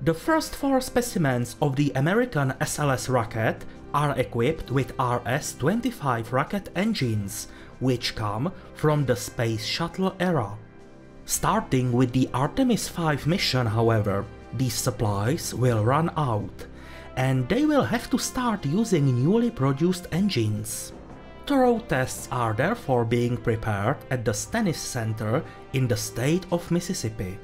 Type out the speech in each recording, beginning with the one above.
The first 4 specimens of the American SLS rocket are equipped with RS-25 rocket engines, which come from the Space Shuttle era. Starting with the Artemis V mission, however, these supplies will run out, and they will have to start using newly produced engines. Thorough tests are therefore being prepared at the Stennis Center in the state of Mississippi.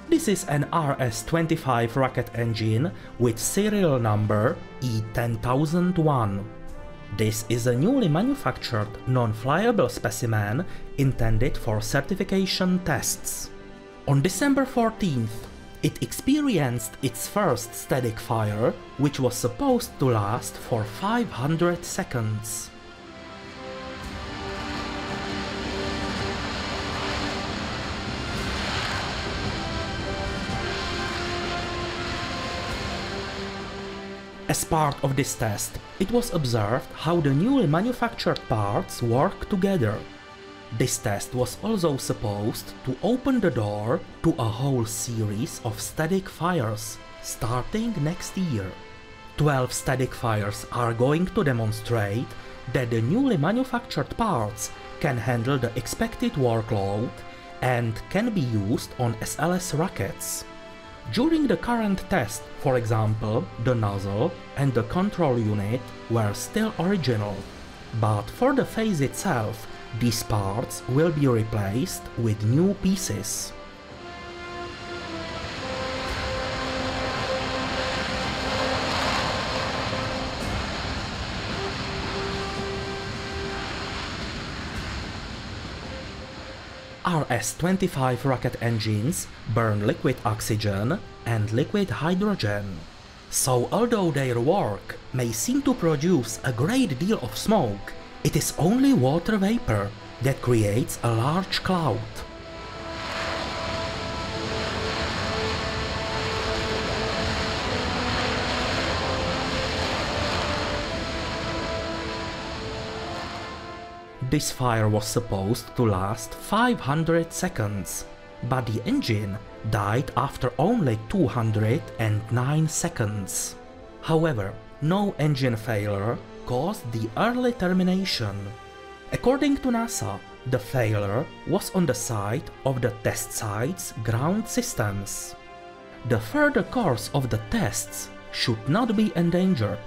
This is an RS-25 rocket engine with serial number E10001. This is a newly manufactured non-flyable specimen intended for certification tests. On December 14th, it experienced its first static fire, which was supposed to last for 500 seconds. As part of this test, it was observed how the newly manufactured parts work together. This test was also supposed to open the door to a whole series of static fires, starting next year. 12 static fires are going to demonstrate that the newly manufactured parts can handle the expected workload and can be used on SLS rockets. During the current test, for example, the nozzle and the control unit were still original, but for the phase itself, these parts will be replaced with new pieces. RS-25 rocket engines burn liquid oxygen and liquid hydrogen. So although their work may seem to produce a great deal of smoke, it is only water vapor that creates a large cloud. This fire was supposed to last 500 seconds, but the engine died after only 209 seconds. However, no engine failure caused the early termination. According to NASA, the failure was on the side of the test site's ground systems. The further course of the tests should not be endangered.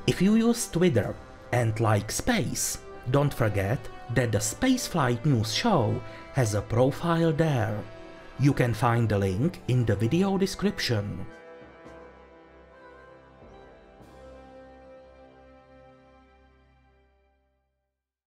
If you use Twitter and like space, don't forget that the Spaceflight News Show has a profile there. You can find the link in the video description.